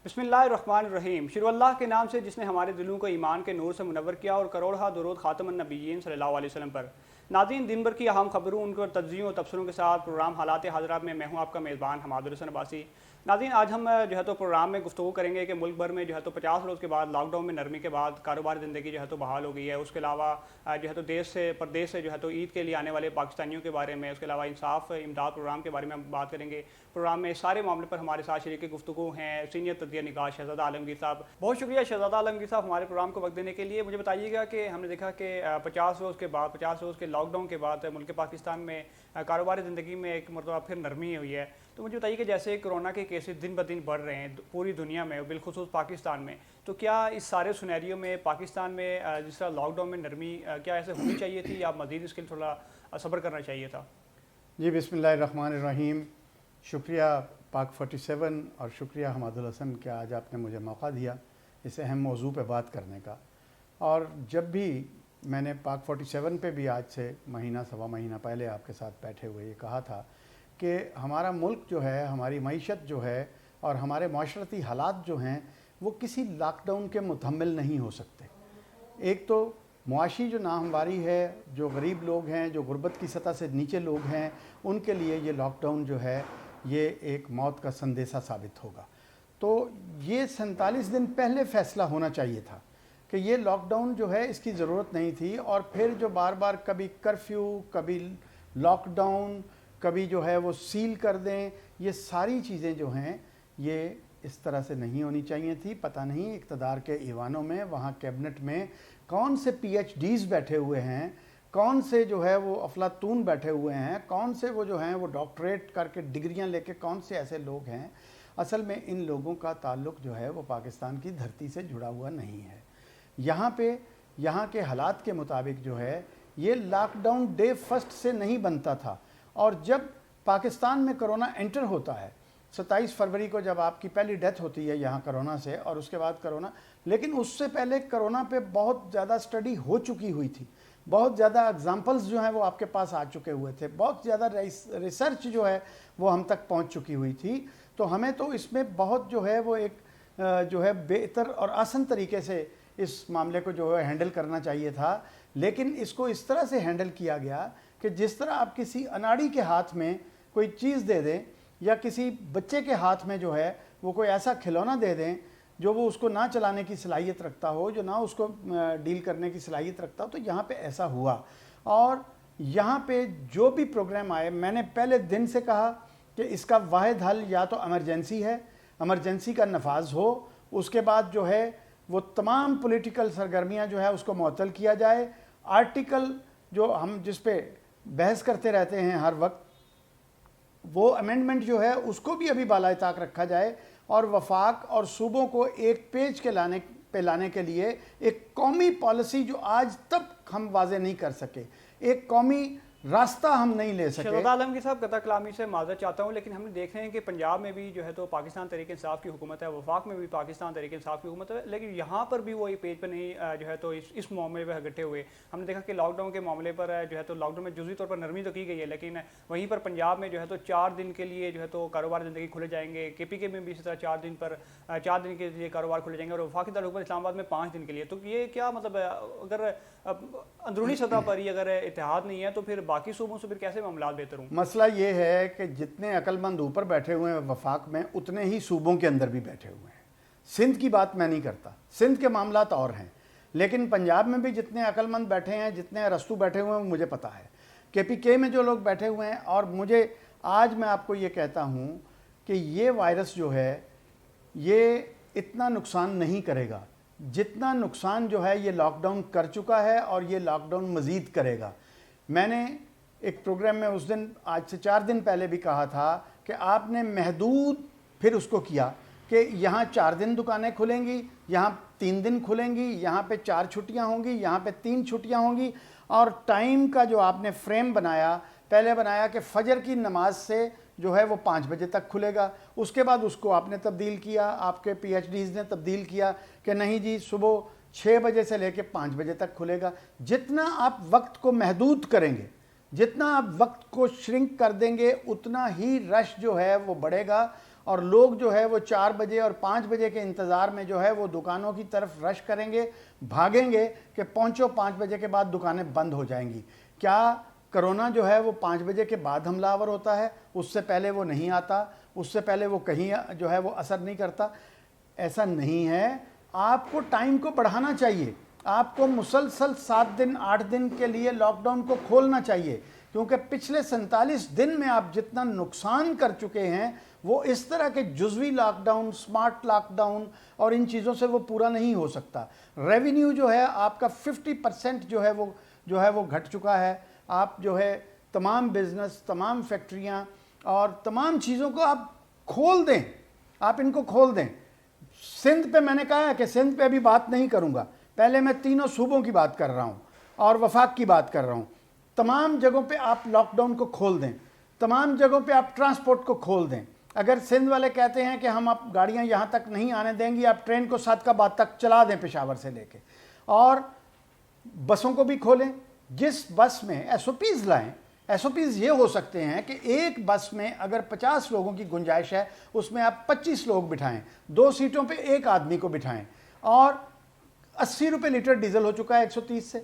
बिस्मिल्लाहिर्रहमानिर्रहीम। शुरू अल्लाह के नाम से जिसने हमारे दिलों को ईमान के नूर से मुनव्वर किया और करोड़हा दुरूद खातमुन नबिय्यीन सल्लल्लाहु अलैहि वसल्लम पर। नाज़रीन, दिन भर की अहम खबरों उनके तज्ज़ियों और तबसरों के साथ प्रोग्राम हालात हाज़िरा में मैं हूँ आपका मेज़बान हमाद हुसैन अब्बासी। नाज़रीन, आज हम जो है तो प्रोग्राम में गुफ्तगू करेंगे कि मुल्क भर में जो है तो 50 रोज़ के बाद लॉकडाउन में नरमी के बाद कारोबारी ज़िंदगी जो है तो बहाल हो गई है। उसके अलावा जो है तो देश से प्रदेश से जो है तो ईद के लिए आने वाले पाकिस्तानियों के बारे में, उसके अलावा इंसाफ इमदाद प्रोग्राम के बारे में हम बात करेंगे। प्रोग्राम में सारे मामले पर हमारे साथ शरीक गुफ्तगू हैं सीनियर तज्ज़िया निगाह शहज़ादा आलमगीर साहब। बहुत शुक्रिया शहज़ादा आलमगीर साहब हमारे प्रोग्राम को वक्त देने के लिए। मुझे बताइएगा कि हमने देखा कि 50 रोज़ के बाद 50 रोज़ के लॉकडाउन के बाद मुल्क पाकिस्तान में कारोबारी ज़िंदगी में एक मरतबा फिर नरमी हुई है। तो मुझे बताइए कि जैसे कोरोना के केसेस दिन ब दिन बढ़ रहे हैं पूरी दुनिया में, बिलखुसूस पाकिस्तान में, तो क्या इस सारे सिनेरियो में पाकिस्तान में जिस तरह लॉकडाउन में नरमी क्या ऐसे होनी चाहिए थी या मज़ीद इसके लिए थोड़ा सब्र करना चाहिए था? जी, बिस्मिल्लाहिर्रहमानिर्रहीम। शुक्रिया पाक 47 और शुक्रिया हमादुल हसन कि आज आपने मुझे मौका दिया इस अहम मौजू पे बात करने का। और जब भी मैंने पाक 47 पे भी आज से महीना सवा महीना पहले आपके साथ बैठे हुए ये कहा था कि हमारा मुल्क जो है, हमारी मईशत जो है और हमारे माशरती हालात जो हैं वो किसी लॉकडाउन के मुतहम्मिल नहीं हो सकते। एक तो मुआशी जो नाहमवारी है, जो गरीब लोग हैं, जो गुर्बत की सतह से नीचे लोग हैं, उनके लिए ये लॉकडाउन जो है ये एक मौत का संदेशा साबित होगा। तो ये 47 दिन पहले फ़ैसला होना चाहिए था कि ये लॉकडाउन जो है इसकी ज़रूरत नहीं थी। और फिर जो बार बार कभी कर्फ्यू, कभी लॉकडाउन, कभी जो है वो सील कर दें, ये सारी चीज़ें जो हैं ये इस तरह से नहीं होनी चाहिए थी। पता नहीं इक़्तिदार के ईवानों में, वहाँ कैबिनेट में कौन से PhDs बैठे हुए हैं, कौन से जो है वो अफलातून बैठे हुए हैं, कौन से वो जो हैं वो डॉक्टरेट करके डिग्रियां लेके कौन से ऐसे लोग हैं। असल में इन लोगों का ताल्लुक़ जो है वो पाकिस्तान की धरती से जुड़ा हुआ नहीं है। यहाँ के हालात के मुताबिक जो है ये लॉकडाउन डे फर्स्ट से नहीं बनता था। और जब पाकिस्तान में कोरोना एंटर होता है 27 फरवरी को, जब आपकी पहली डेथ होती है यहाँ कोरोना से, और उसके बाद कोरोना, लेकिन उससे पहले कोरोना पे बहुत ज़्यादा स्टडी हो चुकी हुई थी, बहुत ज़्यादा एग्जांपल्स जो हैं वो आपके पास आ चुके हुए थे, बहुत ज़्यादा रिसर्च जो है वो हम तक पहुँच चुकी हुई थी। तो हमें तो इसमें बहुत जो है वो एक जो है बेहतर और आसान तरीके से इस मामले को जो है हैंडल करना चाहिए था। लेकिन इसको इस तरह से हैंडल किया गया कि जिस तरह आप किसी अनाड़ी के हाथ में कोई चीज़ दे दें या किसी बच्चे के हाथ में जो है वो कोई ऐसा खिलौना दे दें जो वो उसको ना चलाने की सलाहियत रखता हो, जो ना उसको डील करने की सलाहियत रखता हो, तो यहाँ पे ऐसा हुआ। और यहाँ पे जो भी प्रोग्राम आए, मैंने पहले दिन से कहा कि इसका वाहिद हल या तो एमरजेंसी है, एमरजेंसी का नफाज हो, उसके बाद जो है वो तमाम पॉलिटिकल सरगर्मियाँ जो है उसको मुअत्तल किया जाए। आर्टिकल जो हम जिस पे बहस करते रहते हैं हर वक्त, वो अमेंडमेंट जो है उसको भी अभी बालाए ताक रखा जाए और वफाक और सूबों को एक पेज के लाने के लिए एक कौमी पॉलिसी जो आज तक हम वाज़े नहीं कर सके, एक कौमी रास्ता हम नहीं ले सके। शहज़ादा आलमगीर साहब, कतई कलामी से माज़रत चाहता हूँ, लेकिन हम देख रहे हैं कि पंजाब में भी जो है तो पाकिस्तान तहरीक इंसाफ की हुकूमत है, वफाक में भी पाकिस्तान तहरीक इंसाफ की हुकूमत है, लेकिन यहाँ पर भी वो एक पेज पर नहीं जो है तो इस मामले पर इकट्ठे हुए। हमने देखा कि लॉकडाउन के मामले पर जो है तो लॉकडाउन में जुज़ी तौर पर नरमी तो की गई है, लेकिन वहीं पर पंजाब में जो है तो 4 दिन के लिए जो है तो कारोबार ज़िंदगी खुले जाएंगे। KPK में भी इसी तरह 4 दिन के लिए कारोबार खुले जाएंगे और वफाकी दारुल इस्लामाबाद में 5 दिन के लिए। तो ये क्या मतलब, अगर अंदरूनी सतह पर ही अगर इत्तेहाद नहीं है तो फिर बाकी सूबों से फिर कैसे मामला बेहतर हों? मसला ये है कि जितने अक्लमंद ऊपर बैठे हुए हैं वफाक में, उतने ही सूबों के अंदर भी बैठे हुए हैं। सिंध की बात मैं नहीं करता, सिंध के मामलात और हैं, लेकिन पंजाब में भी जितने अक्लमंद बैठे हैं, जितने रस्तू बैठे हुए हैं, मुझे पता है। KPK में जो लोग बैठे हुए हैं, और मुझे आज मैं आपको ये कहता हूँ कि ये वायरस जो है ये इतना नुकसान नहीं करेगा जितना नुकसान जो है ये लॉकडाउन कर चुका है, और ये लॉकडाउन मज़ीद करेगा। मैंने एक प्रोग्राम में उस दिन आज से 4 दिन पहले भी कहा था कि आपने महदूद फिर उसको किया कि यहाँ 4 दिन दुकानें खुलेंगी, यहाँ 3 दिन खुलेंगी, यहाँ पे 4 छुट्टियाँ होंगी, यहाँ पे 3 छुट्टियाँ होंगी। और टाइम का जो आपने फ्रेम बनाया, पहले बनाया कि फजर की नमाज से जो है वो 5 बजे तक खुलेगा, उसके बाद उसको आपने तब्दील किया, आपके PhDs ने तब्दील किया कि नहीं जी सुबह 6 बजे से लेके 5 बजे तक खुलेगा। जितना आप वक्त को महदूद करेंगे, जितना आप वक्त को श्रिंक कर देंगे, उतना ही रश जो है वो बढ़ेगा اور لوگ جو ہے وہ 4 بجے اور 5 بجے کے انتظار میں جو ہے وہ دکانوں کی طرف رش کریں گے, بھاگیں گے کہ پہنچو 5 بجے کے بعد دکانیں بند ہو جائیں گی. کیا کرونا جو ہے وہ 5 بجے کے بعد حملہ آور ہوتا ہے؟ اس سے پہلے وہ نہیں آتا, اس سے پہلے وہ کہیں جو ہے وہ اثر نہیں کرتا. ایسا نہیں ہے. آپ کو ٹائم کو بڑھانا چاہیے. آپ کو مسلسل 7 دن 8 دن کے لیے لاک ڈاؤن کو کھولنا چاہیے, کیونکہ پچھلے 47 دن میں آپ جتنا نقصان کر چکے ہیں وہ اس طرح کے جزوی lockdown, smart lockdown اور ان چیزوں سے وہ پورا نہیں ہو سکتا. ریونیو جو ہے آپ کا 50% جو ہے وہ گھٹ چکا ہے. آپ جو ہے تمام بزنس, تمام فیکٹریاں اور تمام چیزوں کو آپ کھول دیں, آپ ان کو کھول دیں. سندھ پہ میں نے کہا ہے کہ سندھ پہ ابھی بات نہیں کروں گا, پہلے میں تینوں صوبوں کی بات کر رہا ہوں اور وفاق کی بات کر رہا ہوں. تمام جگہوں پہ آپ لاک ڈاؤن کو کھول دیں, تمام جگہوں پہ آپ ٹرانسپورٹ کو کھول دیں. اگر سندھ والے کہتے ہیں کہ ہم آپ گاڑیاں یہاں تک نہیں آنے دیں گی, آپ ٹرین کو صادقہ تک چلا دیں پشاور سے لے کے, اور بسوں کو بھی کھولیں. جس بس میں ایس او پیز لائیں. ایس او پیز یہ ہو سکتے ہیں کہ ایک بس میں اگر 50 لوگوں کی گنجائش ہے اس میں آپ 25 لوگ بٹھائیں, 2 سیٹوں پہ ایک آدمی کو بٹھائیں, اور 80 روپے لیٹر ڈیزل ہو چکا ہے 130 سے,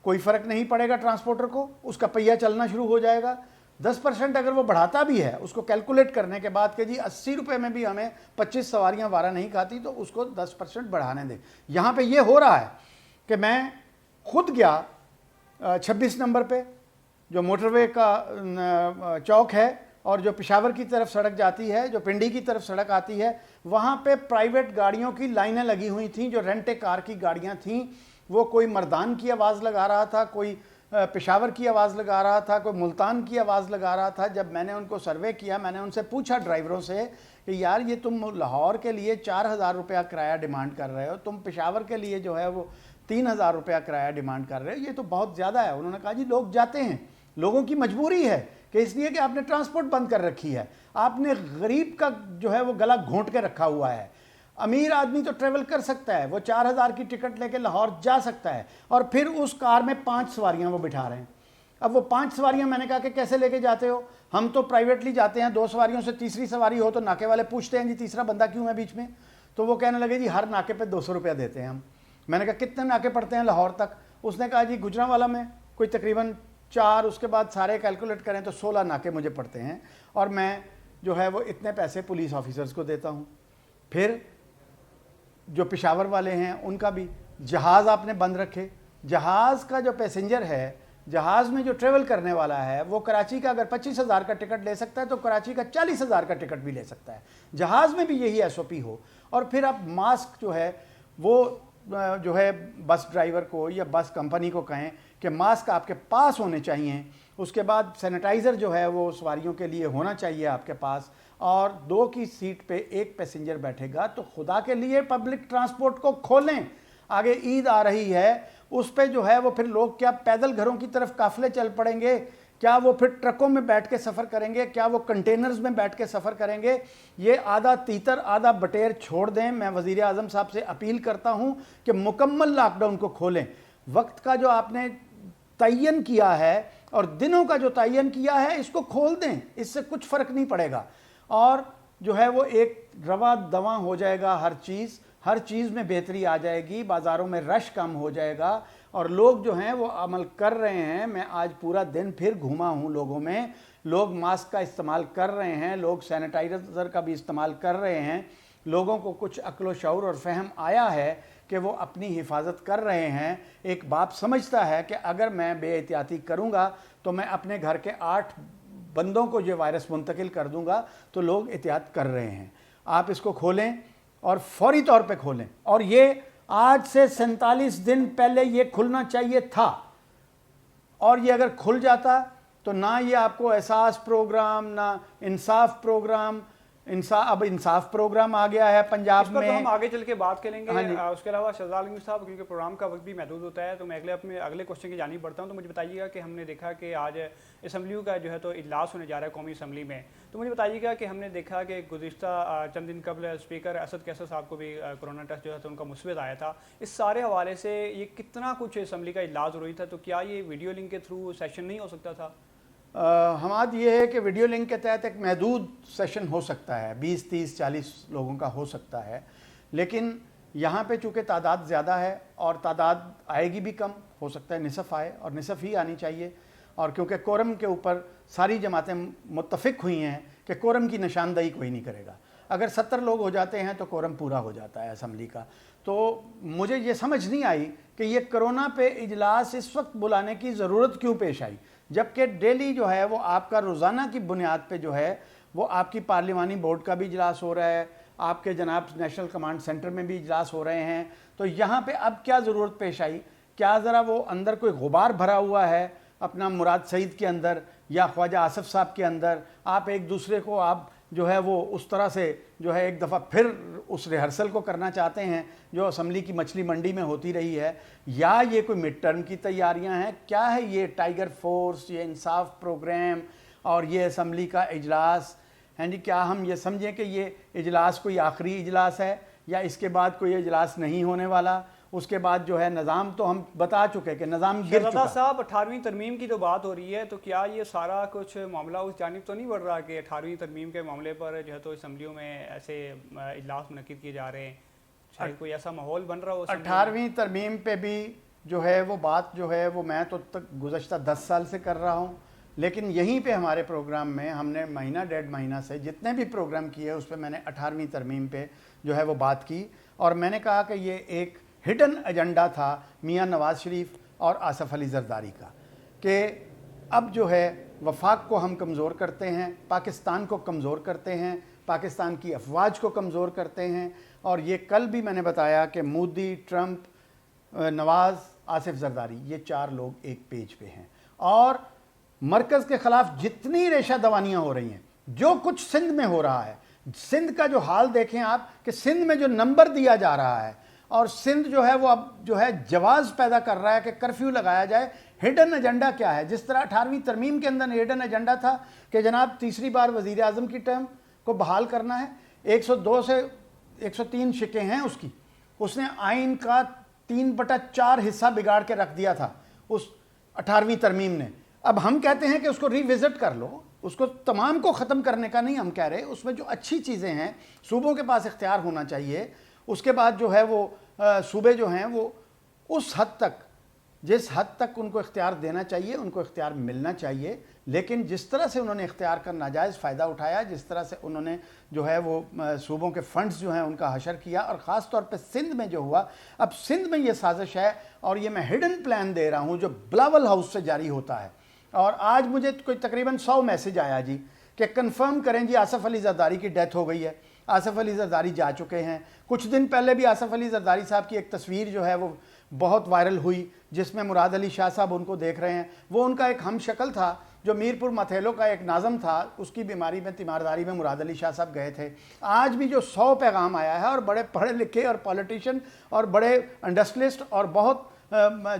کوئی فرق نہیں پڑے گا ٹرانسپورٹر کو, اس کا پہیہ چلنا شروع ہو جائے گا. 10% اگر وہ بڑھاتا بھی ہے اس کو کیلکولیٹ کرنے کے بعد کہ جی 80 روپے میں بھی ہمیں 25 سواریاں وارہ نہیں کھاتی, تو اس کو 10% بڑھانے دیں. یہاں پہ یہ ہو رہا ہے کہ میں خود گیا 26 نمبر پہ جو موٹر وے کا چوک ہے اور جو پشاور کی طرف سڑک جاتی ہے, جو پنڈی کی طرف سڑک آتی ہے, وہاں پہ پرائیویٹ گاڑیوں کی لائنیں لگی ہوئی تھیں جو رینٹ کار کی گاڑیاں تھیں. وہ کوئی مردان کی آواز لگا رہا تھا, کوئی پشاور کی آواز لگا رہا تھا, کوئی ملتان کی آواز لگا رہا تھا. جب میں نے ان کو سروے کیا, میں نے ان سے پوچھا ڈرائیوروں سے کہ یار یہ تم لاہور کے لیے 4,000 روپیہ کرایہ ڈیمانڈ کر رہے ہو, تم پشاور کے لیے جو ہے وہ 3,000 روپیہ کرایہ ڈیمانڈ کر رہے ہو, یہ تو بہت زیادہ ہے. انہوں نے کہا جی لوگ جاتے ہیں, لوگوں کی مجبوری ہے کہ اس لیے کہ آپ نے ٹرانسپورٹ بند کر رکھی ہے, آپ نے غریب کا جو ہے وہ گلا گھونٹ کے رکھا ہوا ہے. امیر آدمی تو ٹریول کر سکتا ہے, وہ 4,000 کی ٹکٹ لے کے لاہور جا سکتا ہے, اور پھر اس کار میں 5 سواریاں وہ بٹھا رہے ہیں. اب وہ 5 سواریاں میں نے کہا کہ کیسے لے کے جاتے ہو؟ ہم تو پرائیویٹلی جاتے ہیں, 2 سواریوں سے تیسری سواری ہو تو ناکے والے پوچھتے ہیں جی تیسرا بندہ کیوں ہے بیچ میں؟ تو وہ کہنے لگے جی ہر ناکے پہ 200 روپیہ دیتے ہیں ہم. میں نے کہا کتنے ناکے پڑتے ہیں لاہور تک؟ اس نے کہا جی گجرانوالا میں کوئی تقریباً 4, اس کے بعد سارے کیلکولیٹ کریں تو 16 ناکے مجھے پڑتے ہیں, اور میں جو ہے وہ اتنے پیسے پولیس آفیسرز کو دیتا ہوں. پھر جو پشاور والے ہیں ان کا بھی جہاز آپ نے بند رکھے. جہاز کا جو پیسنجر ہے, جہاز میں جو ٹریول کرنے والا ہے, وہ کراچی کا اگر 25,000 کا ٹکٹ لے سکتا ہے تو کراچی کا 40,000 کا ٹکٹ بھی لے سکتا ہے. جہاز میں بھی یہی ایس او پی ہو. اور پھر آپ ماسک جو ہے وہ جو ہے بس ڈرائیور کو یا بس کمپنی کو کہیں کہ ماسک آپ کے پاس ہونے چاہیے. اس کے بعد سینیٹائزر جو ہے وہ سواریوں کے لیے ہونا چاہیے آپ کے پاس, اور 2 کی سیٹ پہ 1 پیسنجر بیٹھے گا. تو خدا کے لیے پبلک ٹرانسپورٹ کو کھولیں. آگے عید آ رہی ہے, اس پہ جو ہے وہ پھر لوگ کیا پیدل گھروں کی طرف قافلے چل پڑیں گے؟ کیا وہ پھر ٹرکوں میں بیٹھ کے سفر کریں گے؟ کیا وہ کنٹینرز میں بیٹھ کے سفر کریں گے؟ یہ آدھا تیتر آدھا بٹیر چھوڑ دیں. میں وزیر اعظم صاحب سے اپیل کرتا ہوں کہ مکمل لاک ڈاؤن کو کھولیں. وقت کا جو آپ نے تعین کیا ہے اور دنوں کا جو تعین کیا ہے اس کو کھول دیں, اس سے کچھ فرق نہیں پڑے گا. اور جو ہے وہ ایک روا دواں ہو جائے گا, ہر چیز میں بہتری آ جائے گی, بازاروں میں رش کم ہو جائے گا, اور لوگ جو ہیں وہ عمل کر رہے ہیں. میں آج پورا دن پھر گھوما ہوں لوگوں میں, لوگ ماسک کا استعمال کر رہے ہیں, لوگ سینیٹائزر کا بھی استعمال کر رہے ہیں. لوگوں کو کچھ عقل و شعور اور فہم آیا ہے کہ وہ اپنی حفاظت کر رہے ہیں. ایک باپ سمجھتا ہے کہ اگر میں بے احتیاطی کروں گا تو میں اپنے گھر کے 8 بندوں کو یہ وائرس منتقل کر دوں گا, تو لوگ احتیاط کر رہے ہیں. آپ اس کو کھولیں اور فوری طور پہ کھولیں. اور یہ آج سے 47 دن پہلے یہ کھلنا چاہیے تھا, اور یہ اگر کھل جاتا تو نہ یہ آپ کو احساس پروگرام, نہ انصاف پروگرام, اب انصاف پروگرام آ گیا ہے پنجاب میں. اس پر ہم آگے چل کے بات کریں گے. اس کے علاوہ شہزاد عالمگیر صاحب, کیونکہ پروگرام کا وقت بھی محدود ہوتا ہے, تو میں اگلے کوشچن کی جانب بڑھتا ہوں. تو مجھے بتائیے گا کہ ہم نے دیکھا کہ آج اسمبلیوں کا جو ہے تو اجلاس ہونے جا رہا ہے قومی اسمبلی میں. تو مجھے بتائیے گا کہ ہم نے دیکھا کہ گزشتہ چند دن قبل اسپیکر اسد کیسر صاحب کو بھی کورونا ٹیسٹ جو ہے تو ان کا مثبت آیا تھا. اس سارے حوالے سے یہ کتنا کچھ اسمبلی کا اجلاس ہو رہی تھا, تو کیا یہ ویڈیو لنک کے تھرو سیشن نہیں ہو سکتا تھا؟ حماد یہ ہے کہ ویڈیو لنک کے تحت ایک محدود سیشن ہو سکتا ہے، 20 30 40 لوگوں کا ہو سکتا ہے، لیکن یہاں پہ چونکہ تعداد زیادہ ہے اور تعداد آئے گی بھی کم، ہو سکتا ہے نصف آئے اور نصف ہی آنی چاہیے، اور کیونکہ کورم کے اوپر ساری جماعتیں متفق ہوئی ہیں کہ کورم کی نشاندہی کوئی نہیں کرے گا، اگر 70 لوگ ہو جاتے ہیں تو کورم پورا ہو جاتا ہے اسمبلی کا۔ تو مجھے یہ سمجھ نہیں آئی کہ یہ کرونا پہ اجلاس اس وقت بلانے کی ضرورت کیوں پیش آئی، جبکہ ڈیلی جو ہے وہ آپ کا روزانہ کی بنیاد پہ جو ہے وہ آپ کی پارلیمانی بورڈ کا بھی اجلاس ہو رہا ہے، آپ کے جناب نیشنل کمانڈ سینٹر میں بھی اجلاس ہو رہے ہیں، تو یہاں پہ اب کیا ضرورت پیش آئی؟ کیا ذرا وہ اندر کوئی غبار بھرا ہوا ہے اپنا مراد سعید کے اندر یا خواجہ آصف صاحب کے اندر؟ آپ ایک دوسرے کو آپ جو ہے وہ اس طرح سے جو ہے ایک دفعہ پھر اس ریہرسل کو کرنا چاہتے ہیں جو اسمبلی کی مچھلی منڈی میں ہوتی رہی ہے، یا یہ کوئی مڈ ٹرم کی تیاریاں ہیں؟ کیا ہے یہ ٹائیگر فورس، یہ انصاف پروگرام اور یہ اسمبلی کا اجلاس؟ ہیں جی، کیا ہم یہ سمجھیں کہ یہ اجلاس کوئی آخری اجلاس ہے یا اس کے بعد کوئی اجلاس نہیں ہونے والا؟ اس کے بعد جو ہے نظام تو ہم بتا چکے کہ نظام گر چکا۔ شہزادہ صاحب 18ویں ترمیم کی تو بات ہو رہی ہے، تو کیا یہ سارا کچھ معاملہ اس جانب تو نہیں بڑھ رہا کہ 18ویں ترمیم کے معاملے پر جو ہے تو اسمبلیوں میں ایسے اجلاس منعقد کیے جا رہے ہیں؟ شاید کوئی ایسا ماحول بن رہا ہو 18ویں ترمیم پہ بھی جو ہے وہ بات جو ہے وہ میں تو تک گزشتہ 10 سال سے کر رہا ہوں، لیکن یہیں پہ ہمارے پروگرام میں ہم نے مہینہ ڈیڑھ مہینہ سے جتنے بھی پروگرام کیے اس پہ میں نے 18ویں ترمیم پہ جو ہے وہ بات کی، اور میں نے کہا کہ یہ ایک ہڈن ایجنڈا تھا میاں نواز شریف اور آصف علی زرداری کا، کہ اب جو ہے وفاق کو ہم کمزور کرتے ہیں، پاکستان کو کمزور کرتے ہیں، پاکستان کی افواج کو کمزور کرتے ہیں، اور یہ کل بھی میں نے بتایا کہ مودی، ٹرمپ، نواز، آصف زرداری، یہ 4 لوگ ایک پیج پہ ہیں، اور مرکز کے خلاف جتنی ریشہ دوانیاں ہو رہی ہیں، جو کچھ سندھ میں ہو رہا ہے، سندھ کا جو حال دیکھیں آپ کہ سندھ میں جو نمبر دیا جا رہا ہے، اور سندھ جو ہے وہ اب جو ہے جواز پیدا کر رہا ہے کہ کرفیو لگایا جائے۔ ہڈن ایجنڈا کیا ہے؟ جس طرح 18ویں ترمیم کے اندر ہڈن ایجنڈا تھا کہ جناب تیسری بار وزیر اعظم کی ٹرم کو بحال کرنا ہے، 102 سے 103 شکیں ہیں اس کی، اس نے آئین کا 3/4 حصہ بگاڑ کے رکھ دیا تھا اس 18ویں ترمیم نے۔ اب ہم کہتے ہیں کہ اس کو ری وزٹ کر لو، اس کو تمام کو ختم کرنے کا نہیں ہم کہہ رہے، اس میں جو اچھی چیزیں ہیں صوبوں کے پاس اختیار ہونا چاہیے، اس کے بعد جو ہے وہ صوبے جو ہیں وہ اس حد تک جس حد تک ان کو اختیار دینا چاہیے ان کو اختیار ملنا چاہیے، لیکن جس طرح سے انہوں نے اختیار کا ناجائز فائدہ اٹھایا، جس طرح سے انہوں نے جو ہے وہ صوبوں کے فنڈز جو ہیں ان کا حشر کیا، اور خاص طور پہ سندھ میں جو ہوا، اب سندھ میں یہ سازش ہے، اور یہ میں ہڈن پلان دے رہا ہوں جو بلاول ہاؤس سے جاری ہوتا ہے، اور آج مجھے کوئی تقریباً 100 میسج آیا جی کہ کنفرم کریں جی آصف علی زرداری کی ڈیتھ ہو گئی ہے، آصف علی زرداری جا چکے ہیں۔ کچھ دن پہلے بھی آصف علی زرداری صاحب کی ایک تصویر جو ہے وہ بہت وائرل ہوئی جس میں مراد علی شاہ صاحب ان کو دیکھ رہے ہیں، وہ ان کا ایک ہم شکل تھا جو میرپور متھیلو کا ایک ناظم تھا، اس کی بیماری میں تیمارداری میں مراد علی شاہ صاحب گئے تھے۔ آج بھی جو 100 پیغام آیا ہے، اور بڑے پڑھے لکھے اور پولیٹیشین اور بڑے انڈسٹریلسٹ اور بہت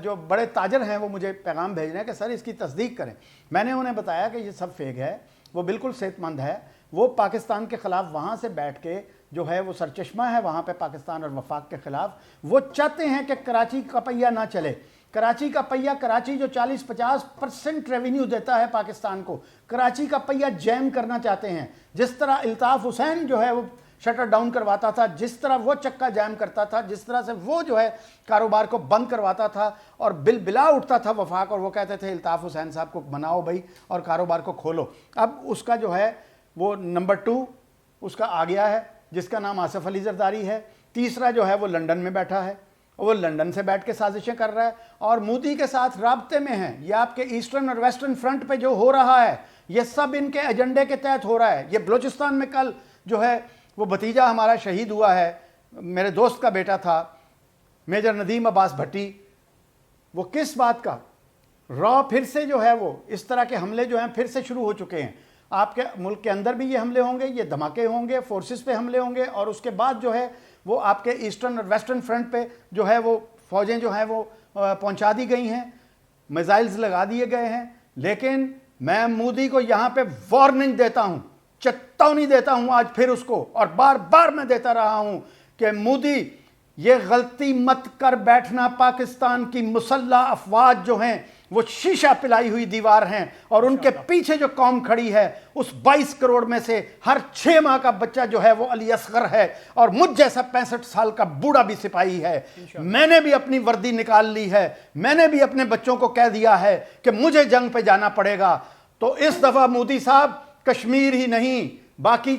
جو بڑے تاجر ہیں وہ مجھے پیغام بھیج رہے ہیں کہ سر اس کی تصدیق کریں۔ میں نے انہیں بتایا کہ یہ سب فیک ہے، وہ بالکل صحت مند ہے، وہ پاکستان کے خلاف وہاں سے بیٹھ کے جو ہے وہ سرچشمہ ہے وہاں پہ پاکستان اور وفاق کے خلاف، وہ چاہتے ہیں کہ کراچی کا پہیہ نہ چلے، کراچی کا پہیہ، کراچی جو 40-50% ریونیو دیتا ہے پاکستان کو، کراچی کا پہیہ جیم کرنا چاہتے ہیں۔ جس طرح الطاف حسین جو ہے وہ شٹر ڈاؤن کرواتا تھا، جس طرح وہ چکا جیم کرتا تھا، جس طرح سے وہ جو ہے کاروبار کو بند کرواتا تھا، اور بل بلا اٹھتا تھا وفاق، اور وہ کہتے تھے الطاف حسین صاحب کو بناؤ بھائی اور کاروبار کو کھولو، اب اس کا جو ہے وہ نمبر 2 اس کا آ گیا ہے جس کا نام آصف علی زرداری ہے۔ تیسرا جو ہے وہ لنڈن میں بیٹھا ہے، وہ لنڈن سے بیٹھ کے سازشیں کر رہا ہے اور مودی کے ساتھ رابطے میں ہیں۔ یہ آپ کے ایسٹرن اور ویسٹرن فرنٹ پہ جو ہو رہا ہے یہ سب ان کے ایجنڈے کے تحت ہو رہا ہے۔ یہ بلوچستان میں کل جو ہے وہ بھتیجا ہمارا شہید ہوا ہے، میرے دوست کا بیٹا تھا میجر ندیم عباس بھٹی، وہ کس بات کا را پھر سے جو ہے وہ اس طرح کے حملے جو ہیں پھر سے شروع ہو چکے ہیں۔ آپ کے ملک کے اندر بھی یہ حملے ہوں گے، یہ دھماکے ہوں گے، فورسز پہ حملے ہوں گے، اور اس کے بعد جو ہے وہ آپ کے ایسٹرن اور ویسٹرن فرنٹ پہ جو ہے وہ فوجیں جو ہیں وہ پہنچا دی گئی ہیں، میزائلز لگا دیے گئے ہیں۔ لیکن میں مودی کو یہاں پہ وارننگ دیتا ہوں، چتاونی دیتا ہوں آج پھر اس کو، اور بار بار میں دیتا رہا ہوں کہ مودی یہ غلطی مت کر بیٹھنا، پاکستان کی مسلح افواج جو ہیں वो शीशा पिलाई हुई दीवार हैं, और उनके पीछे जो कौम खड़ी है उस 22 करोड़ में से हर 6 माह का बच्चा जो है वो अली असगर है, और मुझ जैसा 65 साल का बूढ़ा भी सिपाही है। मैंने भी अपनी वर्दी निकाल ली है, मैंने भी अपने बच्चों को कह दिया है कि मुझे जंग पे जाना पड़ेगा। तो इस दफा मोदी साहब कश्मीर ही नहीं, बाकी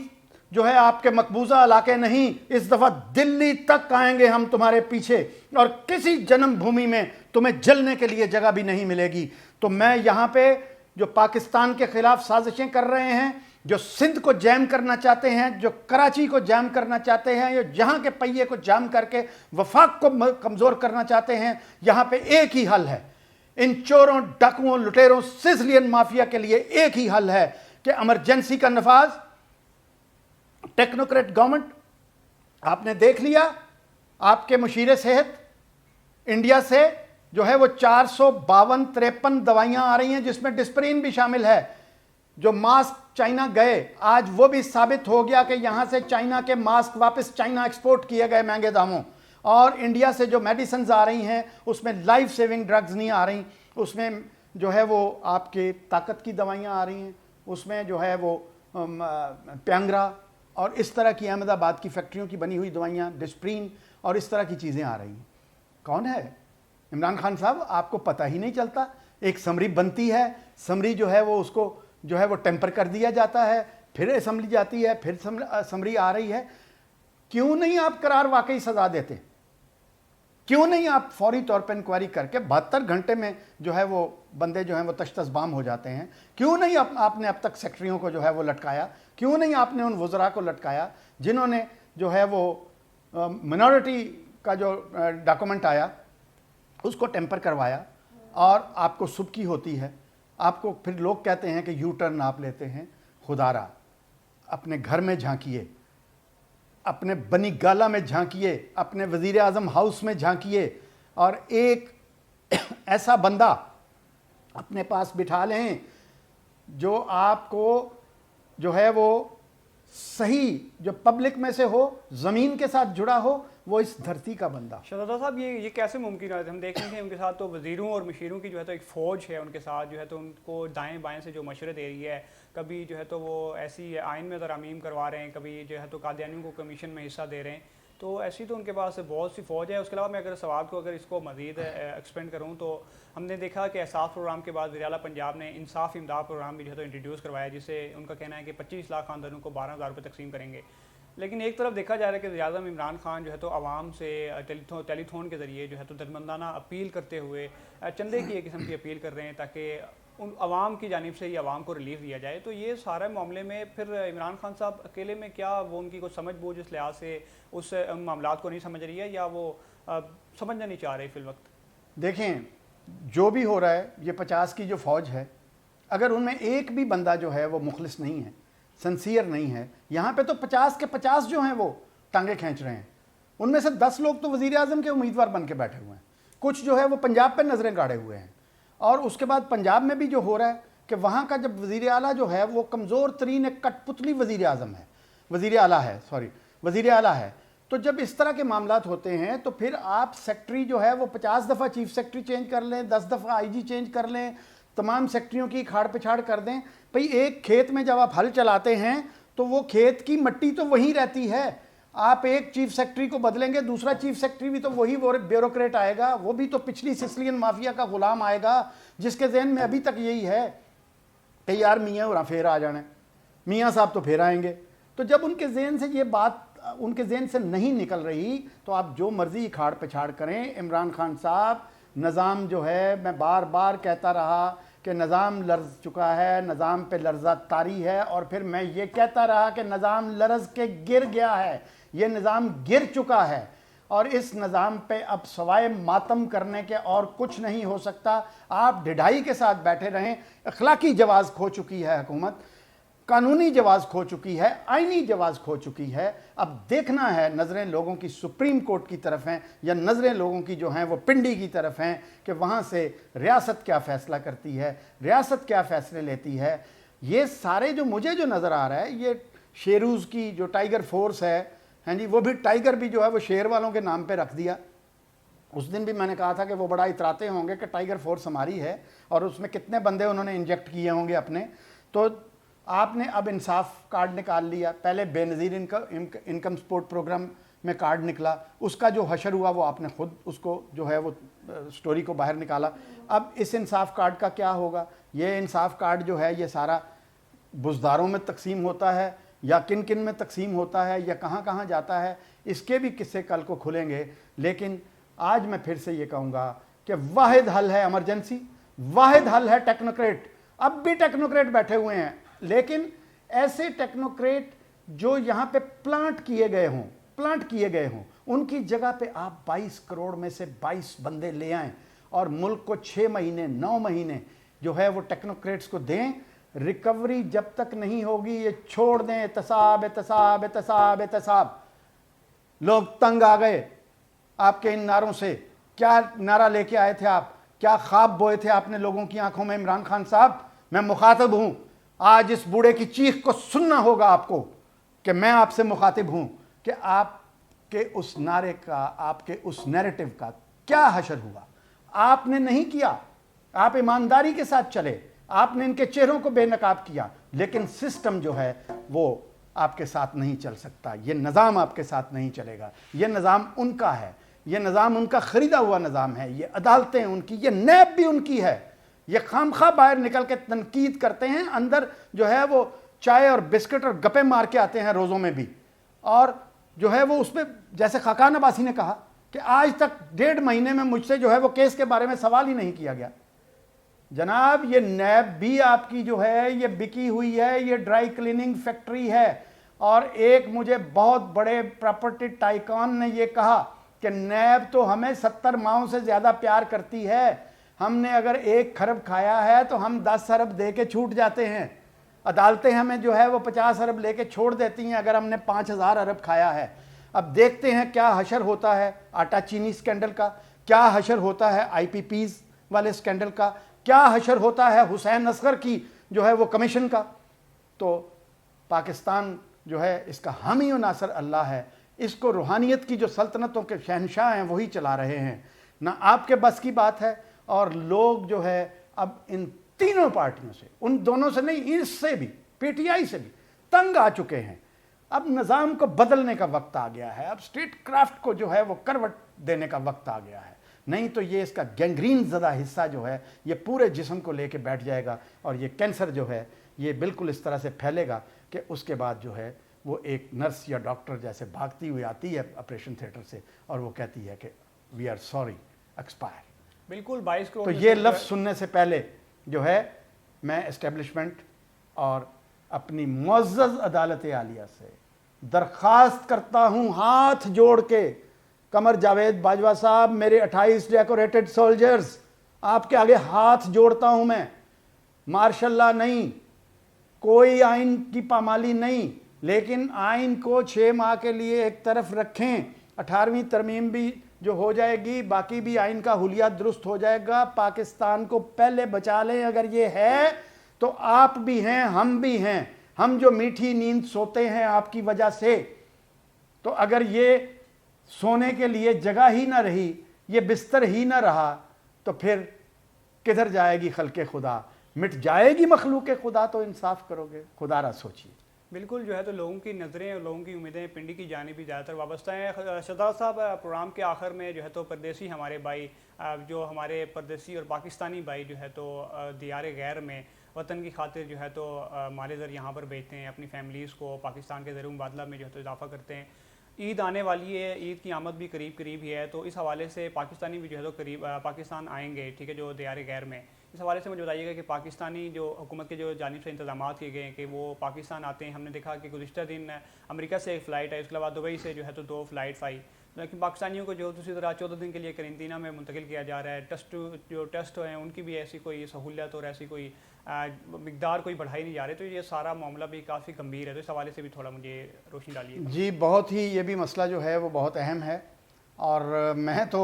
जो है आपके मकबूजा इलाके नहीं, इस दफा दिल्ली तक आएंगे हम तुम्हारे पीछे, और किसी जन्मभूमि में तुम्हें जलने के लिए जगह भी नहीं मिलेगी। तो मैं यहाँ पे जो पाकिस्तान के खिलाफ साजिशें कर रहे हैं, जो सिंध को जैम करना चाहते हैं, जो कराची को जैम करना चाहते हैं, या जहाँ के पहिए को जाम करके वफाक को कमज़ोर करना चाहते हैं, यहाँ पे एक ही हल है। इन चोरों, डाकुओं, लुटेरों, सिसिलियन माफिया के लिए एक ही हल है कि इमरजेंसी का नफाज, टेक्नोक्रेट गवर्नमेंट। आपने देख लिया, आपके मुशीर सेहत इंडिया से जो है वो 452-53 दवाइयां आ रही हैं, जिसमें डिस्प्रिन भी शामिल है। जो मास्क चाइना गए, आज वो भी साबित हो गया कि यहां से चाइना के मास्क वापस चाइना एक्सपोर्ट किए गए महंगे दामों। और इंडिया से जो मेडिसिन आ रही हैं उसमें लाइफ सेविंग ड्रग्स नहीं आ रही, उसमें जो है वो आपके ताकत की दवाइयां आ रही हैं, उसमें जो है वो प्यांगरा और इस तरह की अहमदाबाद की फैक्ट्रियों की बनी हुई दवाइयाँ, डिस्प्रीन और इस तरह की चीज़ें आ रही हैं। कौन है इमरान खान साहब? आपको पता ही नहीं चलता। एक समरी बनती है, समरी जो है वो उसको जो है वो टेम्पर कर दिया जाता है, फिर असम्बली जाती है, फिर समरी आ रही है। क्यों नहीं आप करार वाकई सजा देते? क्यों नहीं आप फौरी तौर पर इंक्वायरी करके 72 घंटे में जो है वो बंदे जो हैं वो तश्तस बाम हो जाते हैं? क्यों नहीं आपने अब तक सेक्रेटरियों को जो है वो लटकाया? क्यों नहीं आपने उन वज़रा को लटकाया जिन्होंने जो है वो मिनॉरिटी का जो डॉक्यूमेंट आया उसको टेम्पर करवाया? और आपको सुबकी होती है, आपको फिर लोग कहते हैं कि यू टर्न आप लेते हैं। खुदारा, अपने घर में झांकिए, अपने बनी गाला में झांकिए, अपने वज़ीर आज़म हाउस में झांकिए, और एक ऐसा बंदा अपने पास बिठा लें जो आपको जो है वो सही, जो पब्लिक में से हो, ज़मीन के साथ जुड़ा हो, वो इस धरती का बंदा। शहजादा साहब, ये कैसे मुमकिन है? हम देख रहे हैं उनके साथ तो वज़ीरों और मशीरों की जो है तो एक फ़ौज है उनके साथ, जो है तो उनको दाएं बाएं से जो मशवरे दे रही है। कभी जो है तो वो ऐसी आइन में तरमीम करवा रहे हैं, कभी जो है तो कादियानियों को कमीशन में हिस्सा दे रहे हैं। तो ऐसी तो उनके पास बहुत सी फ़ौज है। उसके अलावा मैं अगर सवाल को अगर इसको मज़ीद एक्सपेंड करूँ तो हमने देखा कि एहसास प्रोग्राम के बाद वज़ीर-ए-आला पंजाब ने इंसाफ इमदाद प्रोग्राम भी जो है तो इंट्रोड्यूस करवाया, जिससे उनका कहना है कि 25 लाख खानदानों को 12,000 रुपये तकसीम करेंगे। लेकिन एक तरफ देखा जा रहा है कि वज़ीर-ए-आज़म इमरान खान जो है तो आवाम से टेलीथॉन के ज़रिए जो है तो दरमंदाना अपील करते हुए चंदे की एक किस्म की अपील कर रहे हैं ताकि उन आवाम की जानिब से ही आवाम को रिलीफ दिया जाए। तो ये सारे मामले में फिर इमरान खान साहब अकेले में क्या वो उनकी कुछ समझ बूझ इस लिहाज से उस मामलात को नहीं समझ रही है, या वो समझना नहीं चाह रही फिल वक्त? देखें, जो भी हो रहा है, ये 50 की जो फ़ौज है, अगर उनमें एक भी बंदा जो है वो मुखलिस नहीं है, सिंसियर नहीं है, यहाँ पे तो 50 के 50 जो हैं वो टांगे खींच रहे हैं। उनमें से 10 लोग तो वज़ीर आज़म के उम्मीदवार बन के बैठे हुए हैं, कुछ जो है वो पंजाब पे नज़रें गाड़े हुए हैं। और उसके बाद पंजाब में भी जो हो रहा है कि वहाँ का जब वज़ीर आला जो है वो कमज़ोर तरीन एक कठपुतली वज़ीर आज़म है, वज़ीर आला है। तो जब इस तरह के मामलात होते हैं तो फिर आप सेक्रेटरी जो है वो 50 दफ़ा चीफ सेक्रेटरी चेंज कर लें, 10 दफ़ा आईजी चेंज कर लें, तमाम सेक्रेटरियों की खाड़ पिछाड़ कर दें। भाई, एक खेत में जब आप हल चलाते हैं तो वो खेत की मिट्टी तो वहीं रहती है। आप एक चीफ सेक्रेटरी को बदलेंगे, दूसरा चीफ सेक्रेटरी भी तो वही ब्यूरोक्रेट आएगा, वो भी तो पिछली सिसिलियन माफिया का गुलाम आएगा, जिसके जहन में अभी तक यही है कि यार मियाँ और फिर आ जाना, मियाँ साहब तो फिर आएंगे। तो जब उनके जहन से ये बात उनके जहन से नहीं निकल रही तो आप जो मर्जी खाड़ पिछाड़ करें। इमरान खान साहब, निज़ाम जो है, मैं बार बार कहता रहा कि निज़ाम लर्ज चुका है, निज़ाम पे लर्जा तारी है, और फिर मैं ये कहता रहा कि निज़ाम लर्ज के गिर गया है, ये निज़ाम गिर चुका है, और इस निज़ाम पे अब सवाए मातम करने के और कुछ नहीं हो सकता। आप ढिढाई के साथ बैठे रहें। अखलाकी जवाज़ खो चुकी है हुकूमत, कानूनी जवाज़ खो चुकी है, आइनी जवाज़ खो चुकी है। अब देखना है नज़रें लोगों की सुप्रीम कोर्ट की तरफ हैं या नज़रें लोगों की जो हैं वो पिंडी की तरफ हैं कि वहाँ से रियासत क्या फ़ैसला करती है, रियासत क्या फ़ैसले लेती है। ये सारे जो मुझे जो नज़र आ रहा है, ये शेरूज़ की जो टाइगर फोर्स है, हाँ जी, वो भी टाइगर भी जो है वो शेर वालों के नाम पे रख दिया। उस दिन भी मैंने कहा था कि वो बड़ा इतराते होंगे कि टाइगर फोर्स हमारी है और उसमें कितने बंदे उन्होंने इंजेक्ट किए होंगे अपने। तो आपने अब इंसाफ कार्ड निकाल लिया, पहले बेनज़ीर इनकम सपोर्ट प्रोग्राम में कार्ड निकला, उसका जो हशर हुआ वो आपने खुद उसको जो है वो स्टोरी को बाहर निकाला। अब इस इंसाफ कार्ड का क्या होगा? ये इंसाफ कार्ड जो है ये सारा बुज़दारों में तकसीम होता है या किन किन में तकसीम होता है या कहाँ कहाँ जाता है, इसके भी किस्से कल को खुलेंगे। लेकिन आज मैं फिर से ये कहूँगा कि वाहिद हल है इमरजेंसी, वाहिद हल है टेक्नोक्रेट। अब भी टेक्नोक्रेट बैठे हुए हैं, लेकिन ऐसे टेक्नोक्रेट जो यहाँ पे प्लांट किए गए हों, उनकी जगह पे आप 22 करोड़ में से 22 बंदे ले आएं और मुल्क को 6 महीने 9 महीने जो है वो टेक्नोक्रेट्स को दें। रिकवरी जब तक नहीं होगी ये छोड़ दें एहतसाब एहतसाब एहतसाब एहतसाब। लोग तंग आ गए आपके इन नारों से। क्या नारा लेके आए थे आप, क्या ख्वाब बोए थे आपने लोगों की आंखों में? इमरान खान साहब, मैं मुखातिब हूं, आज इस बूढ़े की चीख को सुनना होगा आपको कि मैं आपसे मुखातिब हूं कि आपके उस नारे का, आपके उस नैरेटिव का क्या हशर हुआ? आपने नहीं किया, आप ईमानदारी के साथ चले, आपने इनके चेहरों को बेनकाब किया, लेकिन सिस्टम जो है वो आपके साथ नहीं चल सकता। ये निज़ाम आपके साथ नहीं चलेगा। ये निज़ाम उनका है, ये निज़ाम उनका ख़रीदा हुआ निज़ाम है, ये अदालतें उनकी, ये नैब भी उनकी है। ये खामखा बाहर निकल के तनकीद करते हैं, अंदर जो है वो चाय और बिस्किट और गप्पे मार के आते हैं रोज़ों में भी। और जो है वो उस पर, जैसे खाकान अब्बासी ने कहा कि आज तक 1.5 महीने में मुझसे जो है वो केस के बारे में सवाल ही नहीं किया गया। जनाब, ये नैब भी आपकी जो है ये बिकी हुई है, ये ड्राई क्लीनिंग फैक्ट्री है। और एक मुझे बहुत बड़े प्रॉपर्टी टाइकॉन ने ये कहा कि नैब तो हमें 70 माहों से ज़्यादा प्यार करती है, हमने अगर 1 खरब खाया है तो हम 10 अरब दे के छूट जाते हैं। अदालतें हमें जो है वो 50 अरब लेके छोड़ देती हैं अगर हमने 5000 अरब खाया है। अब देखते हैं क्या हशर होता है आटा चीनी स्कैंडल का, क्या हशर होता है IPPs वाले स्कैंडल का, क्या हशर होता है हुसैन असगर की जो है वो कमीशन का। तो पाकिस्तान जो है इसका हामी और नासर अल्लाह है। इसको रूहानियत की जो सल्तनतों के शहनशाह हैं वही चला रहे हैं, ना आपके बस की बात है। और लोग जो है अब इन तीनों पार्टियों से, उन दोनों से नहीं, इससे भी, PTI से भी तंग आ चुके हैं। अब निज़ाम को बदलने का वक्त आ गया है, अब स्टेट क्राफ्ट को जो है वो करवट देने का वक्त आ गया है। नहीं तो ये इसका गैंग्रीन ज़दा हिस्सा जो है ये पूरे जिस्म को लेके बैठ जाएगा और ये कैंसर जो है ये बिल्कुल इस तरह से फैलेगा कि उसके बाद जो है वो एक नर्स या डॉक्टर जैसे भागती हुई आती है ऑपरेशन थिएटर से और वो कहती है कि वी आर सॉरी, एक्सपायर। बिल्कुल 22 करोड़। तो ये लफ्ज़ सुनने से पहले जो है मैं एस्टेब्लिशमेंट और अपनी मुअज़्ज़ज़ अदालत आलिया से दरख्वास्त करता हूँ हाथ जोड़ के, कमर जावेद बाजवा साहब, मेरे 28 डेकोरेटेड सोल्जर्स, आपके आगे हाथ जोड़ता हूँ मैं। मार्शल लॉ नहीं, कोई आइन की पामाली नहीं, लेकिन आइन को 6 माह के लिए एक तरफ रखें। 18वीं तरमीम भी जो हो जाएगी, बाकी भी आइन का हुलिया दुरुस्त हो जाएगा। पाकिस्तान को पहले बचा लें अगर ये है तो आप भी हैं, हम भी हैं। हम जो मीठी नींद सोते हैं आपकी वजह से, तो अगर ये सोने के लिए जगह ही ना रही, ये बिस्तर ही ना रहा, तो फिर किधर जाएगी खल्के खुदा? मिट जाएगी मखलूक खुदा। तो इंसाफ करोगे? खुदारा सोचिए। बिल्कुल जो है तो लोगों की नज़रें और लोगों की उम्मीदें पिंडी की जानिब भी ज़्यादातर वाबस्ता हैं। शहजाद साहब, प्रोग्राम के आखिर में जो है तो परदेसी हमारे भाई, जो हमारे परदेसी और पाकिस्तानी भाई जो है तो दियार गैर में वतन की खातिर जो है तो माले ज़र यहाँ पर भेजते हैं, अपनी फैमिलीज़ को पाकिस्तान के ज़र मुबादला में जो है तो इजाफा करते हैं। ईद आने वाली है, ईद की आमद भी करीब करीब ही है, तो इस हवाले से पाकिस्तानी भी जो है तो करीब पाकिस्तान आएंगे, ठीक है, जो दियार गैर में। इस हवाले से मुझे बताइएगा कि पाकिस्तानी जो हुकूमत के जो जानिब से इंतजाम किए गए हैं कि वो पाकिस्तान आते हैं। हमने देखा कि गुज़िश्ता दिन अमेरिका से एक फ़्लाइट है, उसके अलावा दुबई से जो है तो 2 फ़्लाइट्स आई, लेकिन पाकिस्तानियों को जो दूसरी तरह 14 दिन के लिए करेंटीना में मुंतकिल किया जा रहा है। जो टेस्ट हैं उनकी भी ऐसी कोई सहूलियत और ऐसी कोई मिकदार कोई बढ़ाई नहीं जा रही। तो ये सारा मामला भी काफ़ी गंभीर है, तो इस हवाले से भी थोड़ा मुझे रोशनी डालिए। जी, बहुत ही ये भी मसला जो है वो बहुत अहम है। और मैं तो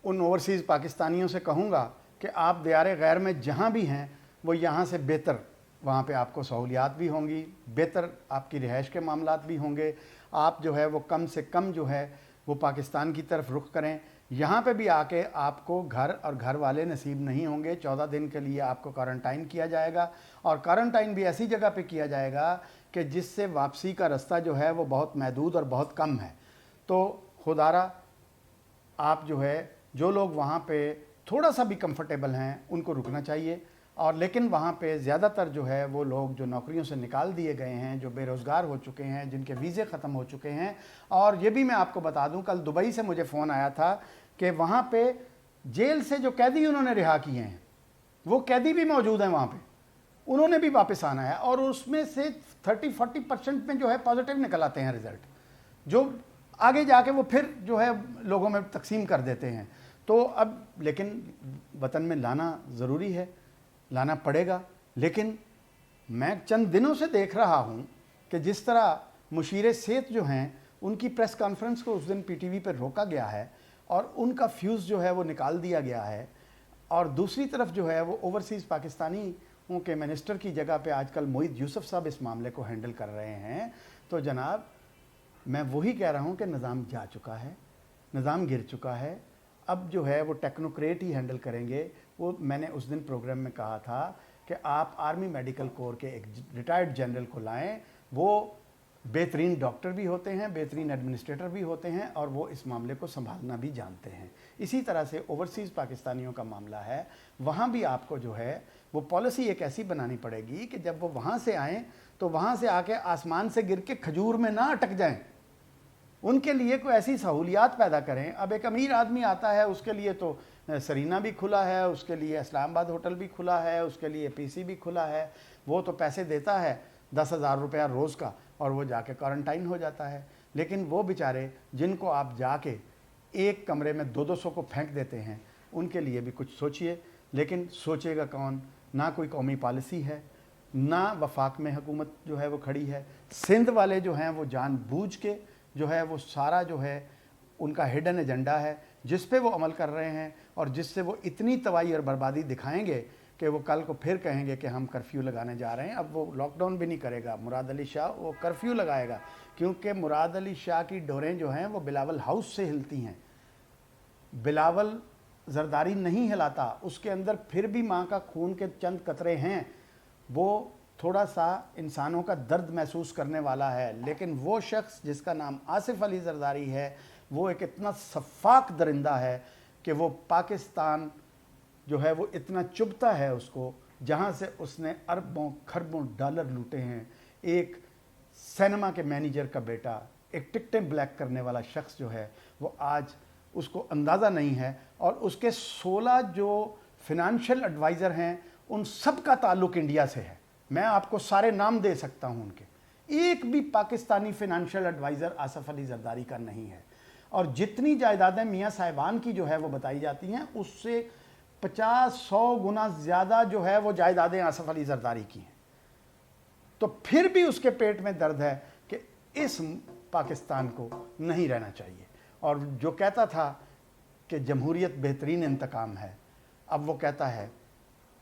उन ओवरसीज़ पाकिस्तानियों से कहूँगा कि आप दियार गैर में जहाँ भी हैं वो यहाँ से बेहतर, वहाँ पे आपको सहूलियात भी होंगी, बेहतर आपकी रिहाइश के मामलात भी होंगे। आप जो है वो कम से कम जो है वो पाकिस्तान की तरफ रुख करें। यहाँ पे भी आके आपको घर और घर वाले नसीब नहीं होंगे। 14 दिन के लिए आपको क्वारंटाइन किया जाएगा, और क्वारंटाइन भी ऐसी जगह पे किया जाएगा कि जिससे वापसी का रास्ता जो है वो बहुत महदूद और बहुत कम है। तो खुदारा आप जो है, जो लोग वहाँ पे थोड़ा सा भी कंफर्टेबल हैं उनको रुकना चाहिए। और लेकिन वहाँ पे ज़्यादातर जो है वो लोग जो नौकरियों से निकाल दिए गए हैं, जो बेरोज़गार हो चुके हैं, जिनके वीज़े ख़त्म हो चुके हैं। और ये भी मैं आपको बता दूं, कल दुबई से मुझे फ़ोन आया था कि वहाँ पे जेल से जो कैदी उन्होंने रिहा किए हैं, वो कैदी भी मौजूद हैं वहाँ पे, उन्होंने भी वापस आना है। और उसमें से 30-40% में जो है पॉजिटिव निकल आते हैं रिज़ल्ट, जो आगे जाके वो फिर जो है लोगों में तकसीम कर देते हैं। तो अब लेकिन वतन में लाना ज़रूरी है, लाना पड़ेगा। लेकिन मैं चंद दिनों से देख रहा हूं कि जिस तरह मुशीर सेहत जो हैं उनकी प्रेस कॉन्फ्रेंस को उस दिन पीटीवी पर रोका गया है और उनका फ्यूज़ जो है वो निकाल दिया गया है, और दूसरी तरफ जो है वो ओवरसीज़ पाकिस्तानियों के मिनिस्टर की जगह पे आजकल मोहित यूसुफ साहब इस मामले को हैंडल कर रहे हैं। तो जनाब, मैं वही कह रहा हूं कि निज़ाम जा चुका है, निज़ाम गिर चुका है। अब जो है वो टेक्नोक्रेट ही हैंडल करेंगे। वो मैंने उस दिन प्रोग्राम में कहा था कि आप आर्मी मेडिकल कोर के एक रिटायर्ड जनरल को लाएं, वो बेहतरीन डॉक्टर भी होते हैं, बेहतरीन एडमिनिस्ट्रेटर भी होते हैं, और वो इस मामले को संभालना भी जानते हैं। इसी तरह से ओवरसीज़ पाकिस्तानियों का मामला है, वहाँ भी आपको जो है वो पॉलिसी एक ऐसी बनानी पड़ेगी कि जब वो वहाँ से आएँ तो वहाँ से आके आसमान से गिर के खजूर में ना अटक जाएं। उनके लिए कोई ऐसी सहूलियात पैदा करें। अब एक अमीर आदमी आता है, उसके लिए तो सरीना भी खुला है, उसके लिए इस्लामाबाद होटल भी खुला है, उसके लिए पीसी भी खुला है। वो तो पैसे देता है 10,000 रुपया रोज़ का, और वो जाके क्वारंटाइन हो जाता है। लेकिन वो बेचारे जिनको आप जाके एक कमरे में 200-200 को फेंक देते हैं, उनके लिए भी कुछ सोचिए। लेकिन सोचेगा कौन? ना कोई कौमी पॉलिसी है, ना वफाक में हुकूमत जो है वो खड़ी है। सिंध वाले जो हैं वो जानबूझ के जो है वो सारा जो है उनका हिडन एजेंडा है जिस पे वो अमल कर रहे हैं, और जिससे वो इतनी तबाही और बर्बादी दिखाएंगे कि वो कल को फिर कहेंगे कि हम कर्फ्यू लगाने जा रहे हैं। अब वो लॉकडाउन भी नहीं करेगा मुराद अली शाह, वो कर्फ्यू लगाएगा, क्योंकि मुराद अली शाह की डोरें जो हैं वो बिलावल हाउस से हिलती हैं। बिलावल जरदारी नहीं हिलाता, उसके अंदर फिर भी माँ का खून के चंद कतरे हैं। वो थोड़ा सा इंसानों का दर्द महसूस करने वाला है। लेकिन वो शख्स जिसका नाम आसिफ अली जरदारी है, वो एक इतना सफाक दरिंदा है कि वो पाकिस्तान जो है वो इतना चुभता है उसको, जहाँ से उसने अरबों खरबों डॉलर लूटे हैं। एक सिनेमा के मैनेजर का बेटा, एक टिकटें ब्लैक करने वाला शख्स जो है वो आज उसको अंदाज़ा नहीं है, और उसके 16 जो फिनंशियल एडवाइज़र हैं उन सब का ताल्लुक़ इंडिया से है। मैं आपको सारे नाम दे सकता हूं उनके, एक भी पाकिस्तानी फिनंशियल एडवाइज़र आसिफ अली जरदारी का नहीं है। और जितनी जायदादें मियाँ साहिबान की जो है वो बताई जाती हैं, उससे 50-100 गुना ज़्यादा जो है वो जायदादें आसिफ अली जरदारी की हैं। तो फिर भी उसके पेट में दर्द है कि इस पाकिस्तान को नहीं रहना चाहिए। और जो कहता था कि जमहूरियत बेहतरीन इंतकाम है, अब वो कहता है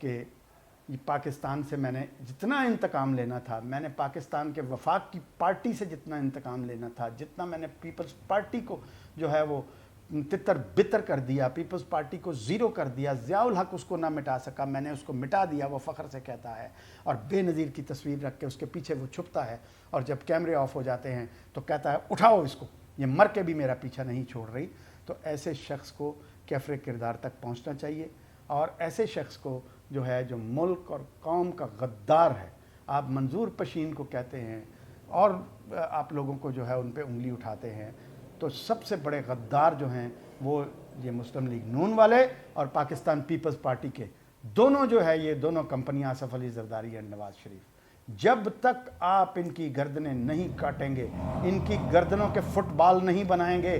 कि पाकिस्तान से मैंने जितना इंतकाम लेना था, मैंने पाकिस्तान के वफाक की पार्टी से जितना इंतकाम लेना था, जितना मैंने पीपल्स पार्टी को जो है वो तितर बितर कर दिया, पीपल्स पार्टी को ज़ीरो कर दिया, ज़ियाउल हक उसको ना मिटा सका, मैंने उसको मिटा दिया। वो फ़ख्र से कहता है, और बेनज़ीर की तस्वीर रख के उसके पीछे वो छुपता है, और जब कैमरे ऑफ हो जाते हैं तो कहता है उठाओ इसको, ये मर के भी मेरा पीछा नहीं छोड़ रही। तो ऐसे शख्स को कैफ़रे किरदार तक पहुँचना चाहिए, और ऐसे शख्स को जो है जो मुल्क और कौम का गद्दार है, आप मंजूर पशीन को कहते हैं और आप लोगों को जो है उन पे उंगली उठाते हैं, तो सबसे बड़े गद्दार जो हैं वो ये मुस्लिम लीग नून वाले और पाकिस्तान पीपल्स पार्टी के दोनों जो है, ये दोनों कंपनियां आसिफ अली जरदारी और नवाज शरीफ। जब तक आप इनकी गर्दनें नहीं काटेंगे, इनकी गर्दनों के फुटबॉल नहीं बनाएंगे,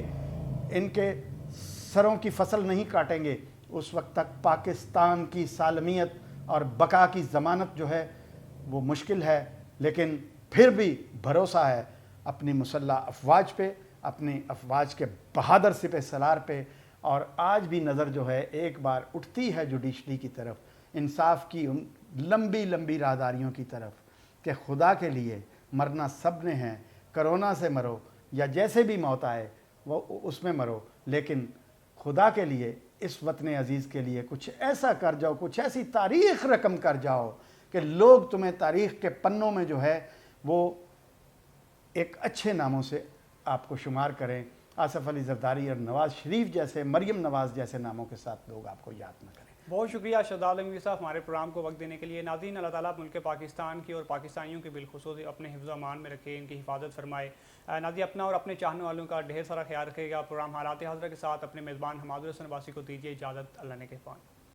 इनके सरों की फसल नहीं काटेंगे, उस वक्त तक पाकिस्तान की सालमियत और बका की ज़मानत जो है वो मुश्किल है। लेकिन फिर भी भरोसा है अपनी मुसल्लह अफवाज पे, अपनी अफवाज के बहादुर सिपह सलार पे। और आज भी नज़र जो है एक बार उठती है जुडिशरी की तरफ, इंसाफ की उन लंबी लंबी राहदारियों की तरफ, कि खुदा के लिए मरना सब ने है, करोना से मरो या जैसे भी मौत आए, وہ اس میں مرو، لیکن خدا کے لیے اس وطن عزیز کے لیے کچھ ایسا کر جاؤ، کچھ ایسی تاریخ رقم کر جاؤ کہ لوگ تمہیں تاریخ کے پنوں میں جو ہے وہ ایک اچھے ناموں سے آپ کو شمار کریں، آصف علی زرداری اور نواز شریف جیسے، مریم نواز جیسے ناموں کے ساتھ لوگ آپ کو یاد نہ کریں۔ بہت شکریہ شہزاد عالمگیر صاحب ہمارے پروگرام کو وقت دینے کے لیے۔ ناظرین، اللہ تعالیٰ ملک پاکستان کی اور پاکستانیوں کی بالخصوص اپنے حفظ و امان میں رکھے، ان کی حفاظت فرمائے۔ ناظرین، اپنا اور اپنے چاہنے والوں کا ڈھیر سارا خیال رکھے گا۔ پروگرام حالات حاضرہ کے ساتھ اپنے میزبان حماد الحسن عباسی کو دیجیے اجازت۔ اللہ نے کے